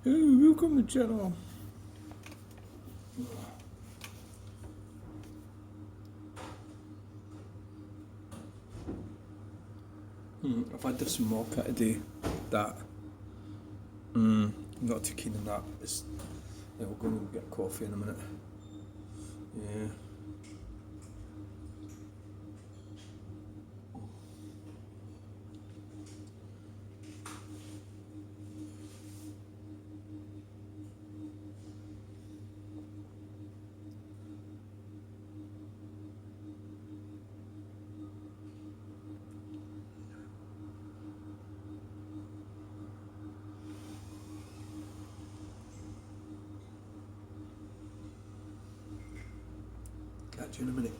welcome to the channel. I've had this mocha today that I'm not too keen on that. Yeah, we'll go and get coffee in a minute. Yeah. Catch you in a minute.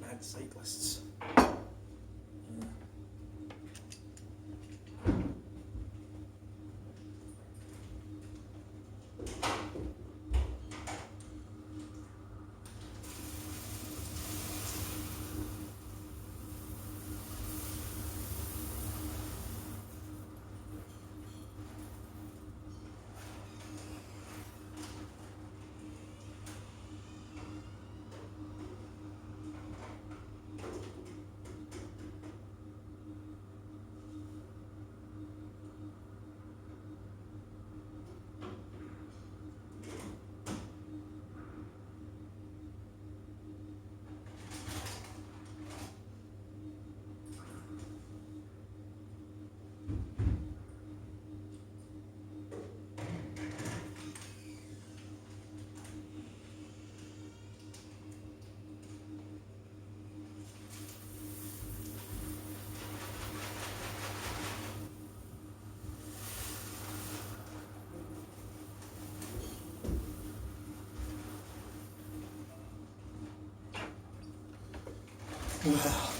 Mad cyclists.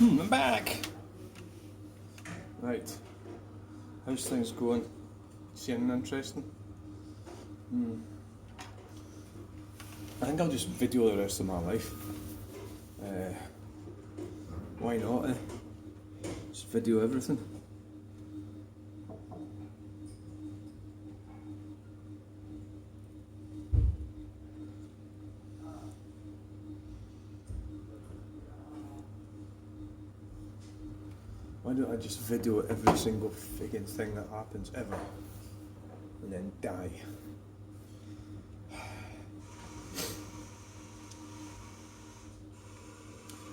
I'm back! Right, how's things going? See anything interesting? I think I'll just video the rest of my life. Why not, eh? Just video everything. Why don't I just video every single friggin' thing that happens ever and then die?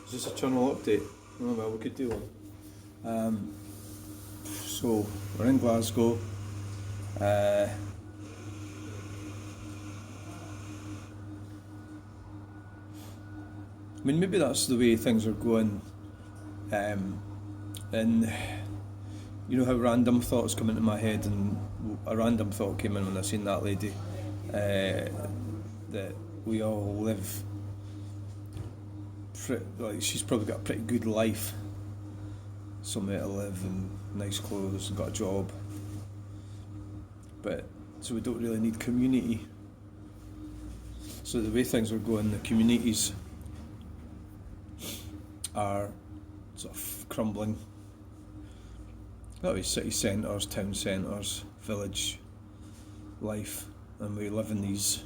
Is this a channel update? Oh well, we could do one. So we're in Glasgow. I mean, maybe that's the way things are going. And you know how random thoughts come into my head, and a random thought came in when I seen that lady, that we all live, like she's probably got a pretty good life, somewhere to live and nice clothes and got a job, but so we don't really need community. So the way things are going, the communities are sort of crumbling. That was city centres, town centres, village life, and we live in these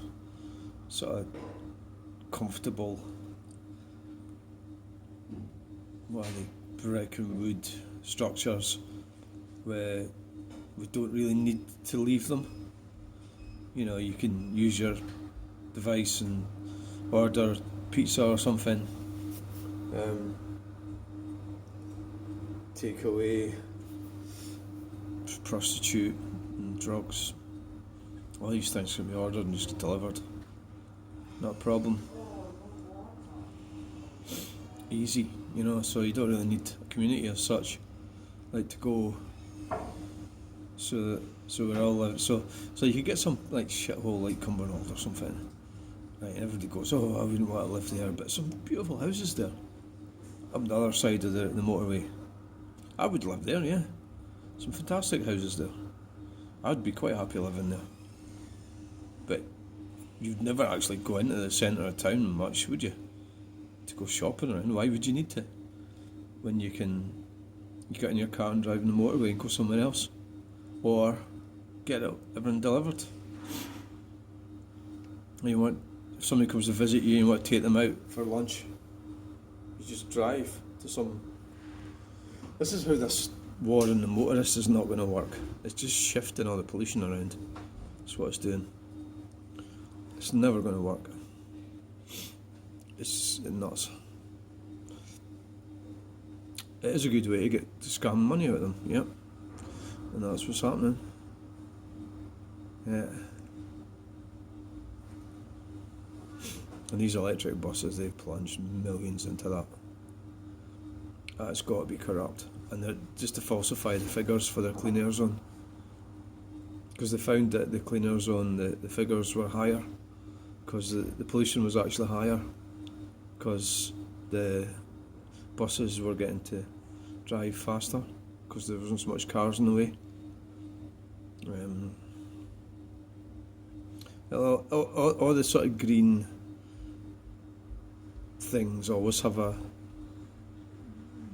sort of comfortable, what are they, brick and wood structures where we don't really need to leave them. You know, you can use your device and order pizza or something. Take away prostitute and drugs. All these things can be ordered and just delivered. Not a problem. Easy, you know, so you don't really need a community as such. Like to go so we're all live, so you could get some like shithole like Cumbernauld or something. Right, and everybody goes, oh, I wouldn't want to live there, but some beautiful houses there. Up the other side of the motorway. I would live there, yeah. Some fantastic houses there. I'd be quite happy living there. But you'd never actually go into the centre of town much, would you? To go shopping around. Why would you need to? When you get in your car and drive on the motorway and go somewhere else. Or get everything delivered. If somebody comes to visit you and you want to take them out for lunch, you just drive to some... This is how this war on the motorists is not going to work. It's just shifting all the pollution around. That's what it's doing. It's never going to work. It's nuts. It is a good way to scam money out of them, yep. And that's what's happening. Yeah. And these electric buses, they've plunged millions into that. It's got to be corrupt. And they're just to falsify the figures for their clean air zone. Because they found that the clean air zone, the figures were higher. Because the pollution was actually higher. Because the buses were getting to drive faster. Because there wasn't so much cars in the way. All the sort of green things always have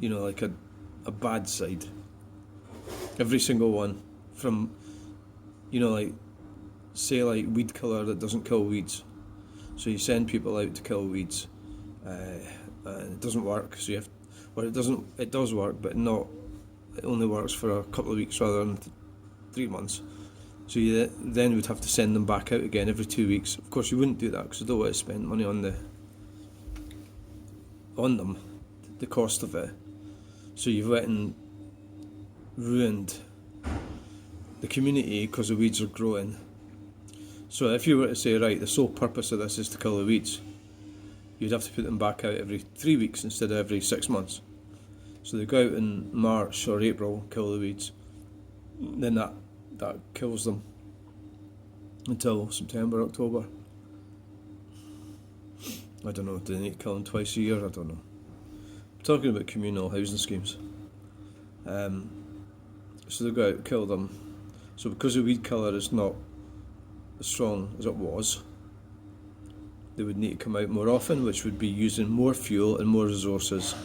like a bad side. Every single one. From, say weed killer that doesn't kill weeds. So you send people out to kill weeds. And it doesn't work, so it does work, but it only works for a couple of weeks rather than 3 months. So you then would have to send them back out again every 2 weeks. Of course you wouldn't do that because you don't want to spend money on them, the cost of it. So you've went and ruined the community because the weeds are growing. So if you were to say, right, the sole purpose of this is to kill the weeds, you'd have to put them back out every 3 weeks instead of every 6 months. So they go out in March or April, kill the weeds, then that kills them until September, October. I don't know, do they need to kill them twice a year? I don't know. I'm talking about communal housing schemes. So they go out and kill them. So because the weed killer is not as strong as it was, they would need to come out more often, which would be using more fuel and more resources.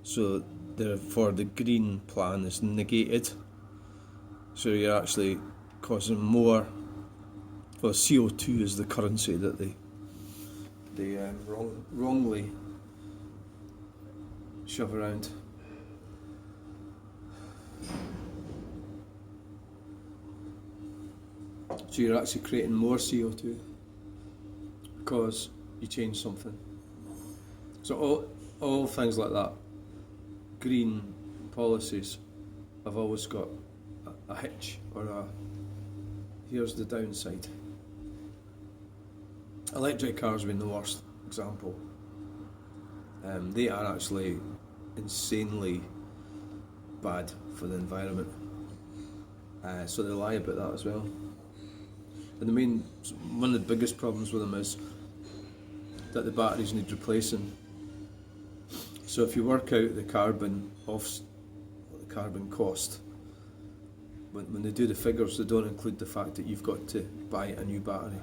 So therefore the green plan is negated. So you're actually causing more. Well, CO2 is the currency that they wrongly shove around. So you're actually creating more CO2 because you change something. So all things like that, green policies, have always got a hitch or here's the downside. Electric cars have been the worst example. They are actually insanely bad for the environment. So they lie about that as well. And one of the biggest problems with them is that the batteries need replacing. So if you work out the carbon cost, when they do the figures, they don't include the fact that you've got to buy a new battery,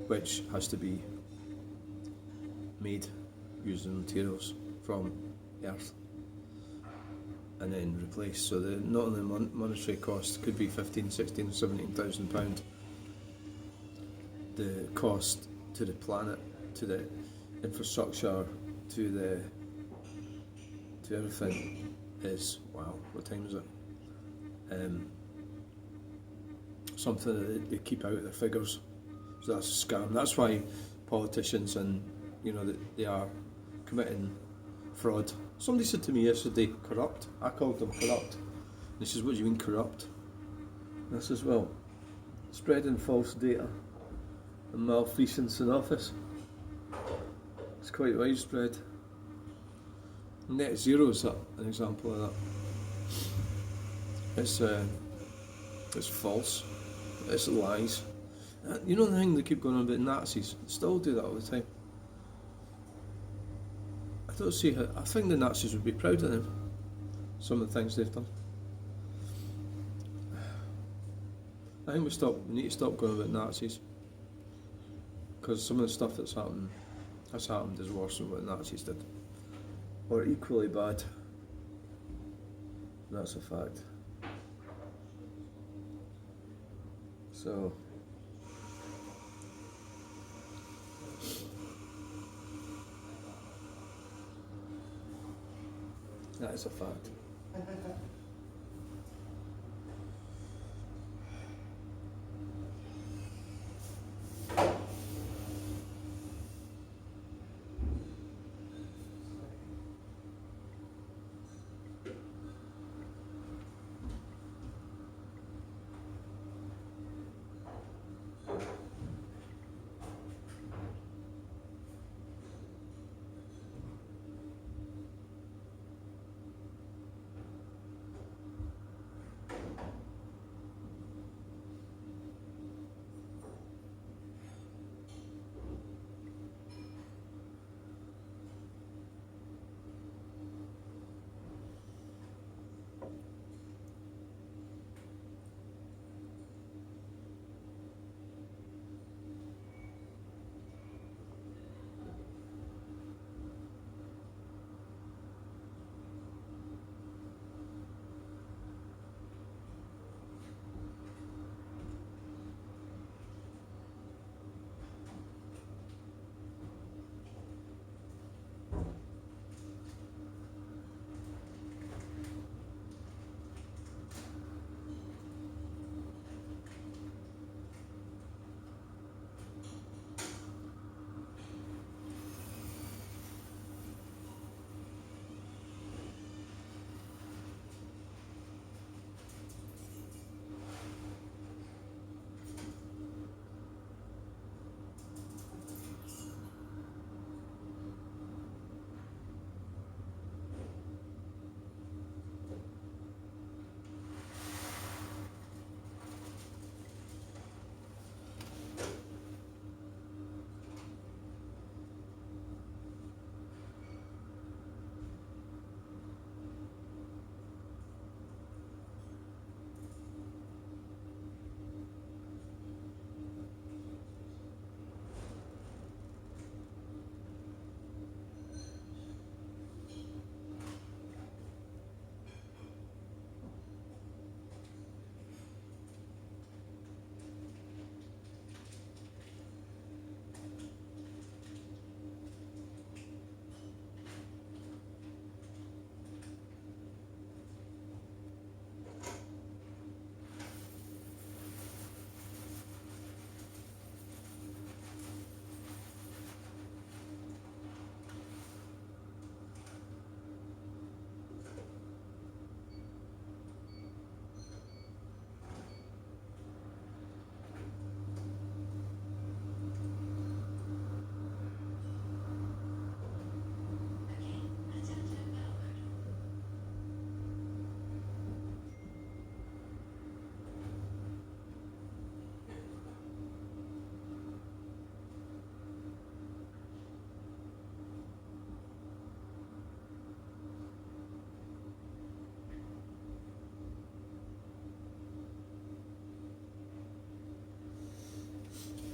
which has to be made using materials from Earth and then replaced. So not only monetary cost could be 15, 16, 17,000 pounds. The cost to the planet, to the infrastructure, to everything is, wow, what time is it? something that they keep out of their figures. So that's a scam. That's why politicians and they are committing fraud. Somebody said to me yesterday, corrupt. I called them corrupt. And he says, what do you mean corrupt? And I says, well, spreading false data and malfeasance in office. It's quite widespread. Net zero is an example of that. It's false. It's lies. You know the thing they keep going on about Nazis? They still do that all the time. I don't see how. I think the Nazis would be proud of them. Some of the things they've done. I think we need to stop going about Nazis, because some of the stuff that's happened is worse than what the Nazis did, or equally bad. That's a fact. So that is a fact.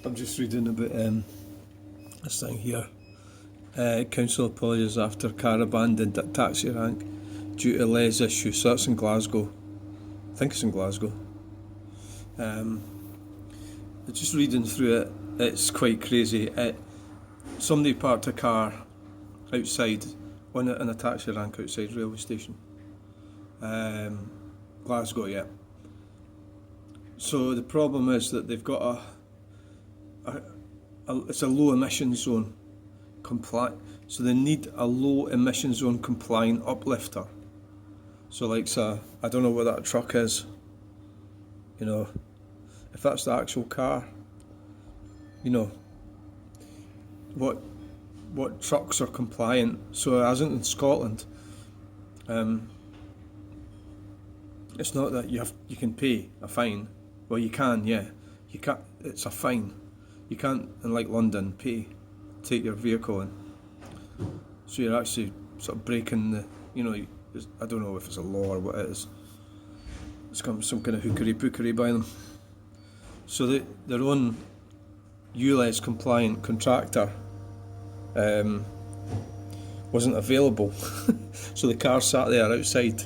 I'm just reading about this thing here. Council apologises after car abandoned at taxi rank due to Les issue. So that's in Glasgow. I think it's in Glasgow. Just reading through it, it's quite crazy. Somebody parked a car outside in a taxi rank outside railway station. Glasgow, yeah. So the problem is that they've got it's a low emission zone so they need a low emission zone compliant uplifter. So like, I don't know what that truck is, you know, if that's the actual car, you know, what trucks are compliant. So as in Scotland, it's not that you can pay a fine. Well, you can, yeah. You can't. It's a fine. You can't, unlike London, take your vehicle in. So you're actually sort of breaking the, you know, I don't know if it's a law or what it is. It's some kind of hookery-pookery by them. So their own ULEZ compliant contractor wasn't available. So the car sat there outside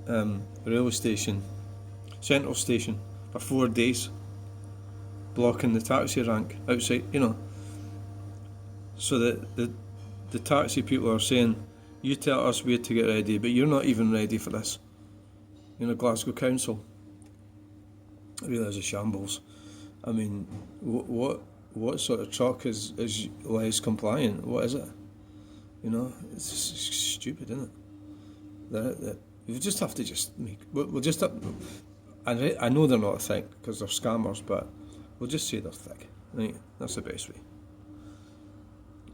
the railway station, Central Station, for 4 days, blocking the taxi rank outside, you know. So the taxi people are saying, you tell us where to get ready, but you're not even ready for this. You know, Glasgow Council. It really is a shambles. I mean, what sort of truck is less compliant? What is it? You know, it's stupid, isn't it? You just have to we'll just have, I know they're not thick because they're scammers, but we'll just say they're thick. Right? That's the best way.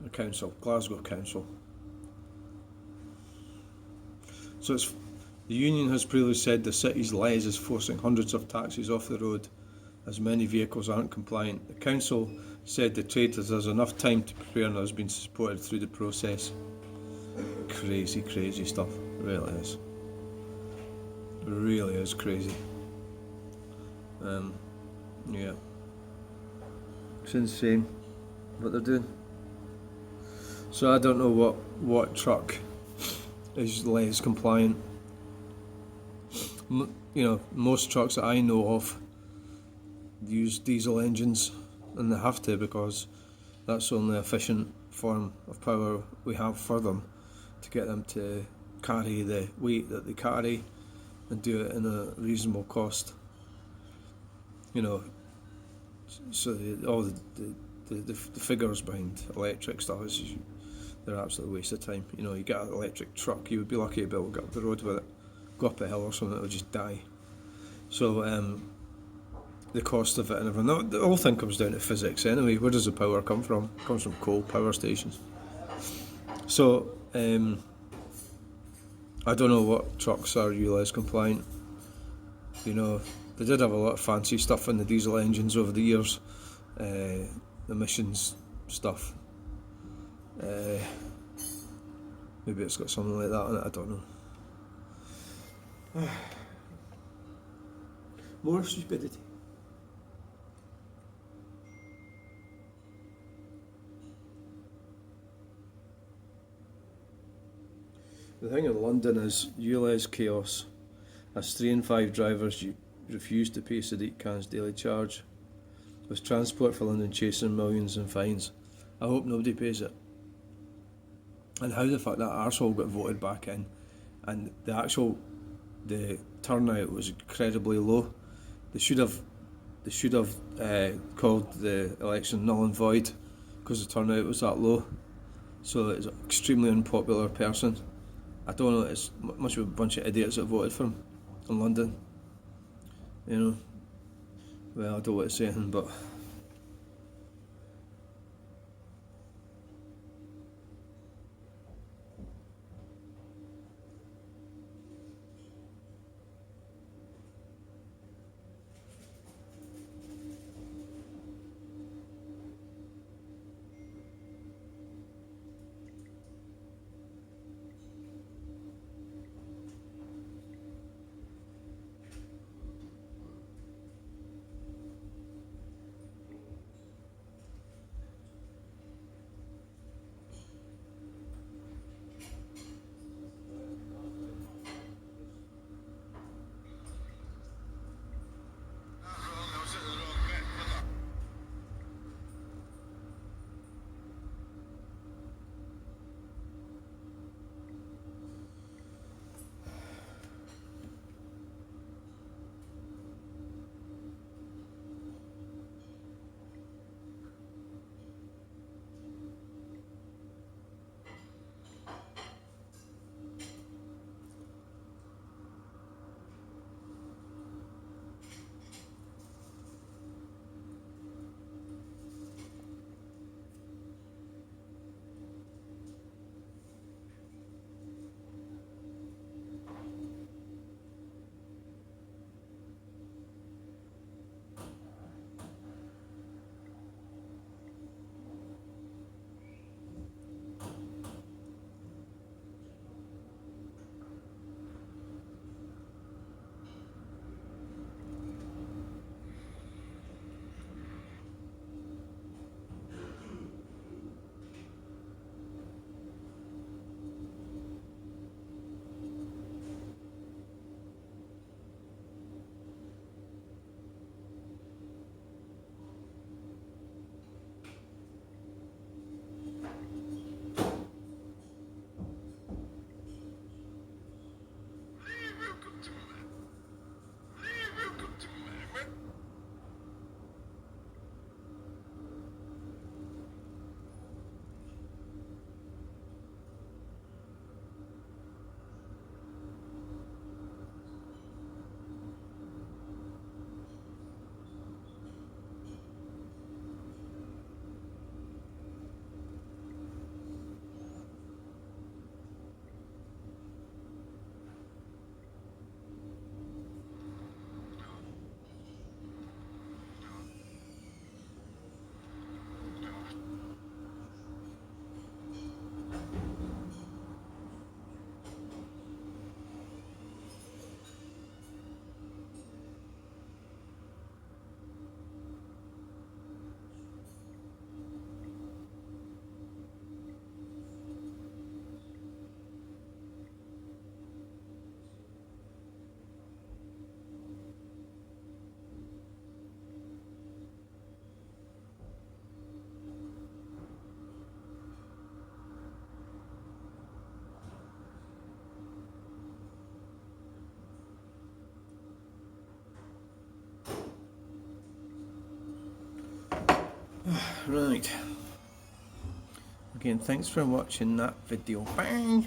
The council, Glasgow Council. So the union has previously said the city's LES is forcing hundreds of taxis off the road as many vehicles aren't compliant. The council said the trade has enough time to prepare and has been supported through the process. Crazy stuff. It really is. It really is crazy. Yeah. It's insane what they're doing. So I don't know what truck is LES compliant. You know, most trucks that I know of use diesel engines, and they have to because that's the only efficient form of power we have for them to get them to carry the weight that they carry and do it in a reasonable cost. You know, so all the figures behind electric stuff they're absolute waste of time. You know, you get an electric truck, you would be lucky to be able to get up the road with it. Go up a hill or something, it would just die. So the cost of it and everything, the whole thing comes down to physics anyway. Where does the power come from? It comes from coal power stations. So I don't know what trucks are ULEZ compliant. You know, they did have a lot of fancy stuff in the diesel engines over the years, emissions stuff. Maybe it's got something like that in it, I don't know. More stupidity. The thing in London is ULEZ chaos, as 3 in 5 drivers refuse to pay Sadiq Khan's daily charge, with Transport for London chasing millions in fines. I hope nobody pays it. And how the fuck that arsehole got voted back in, and the turnout was incredibly low. They should have called the election null and void because the turnout was that low. So it's an extremely unpopular person. I don't know, it's must be a bunch of idiots that voted for him in London. You know, well, I don't want to say anything, but Right. Again, thanks for watching that video. Bye!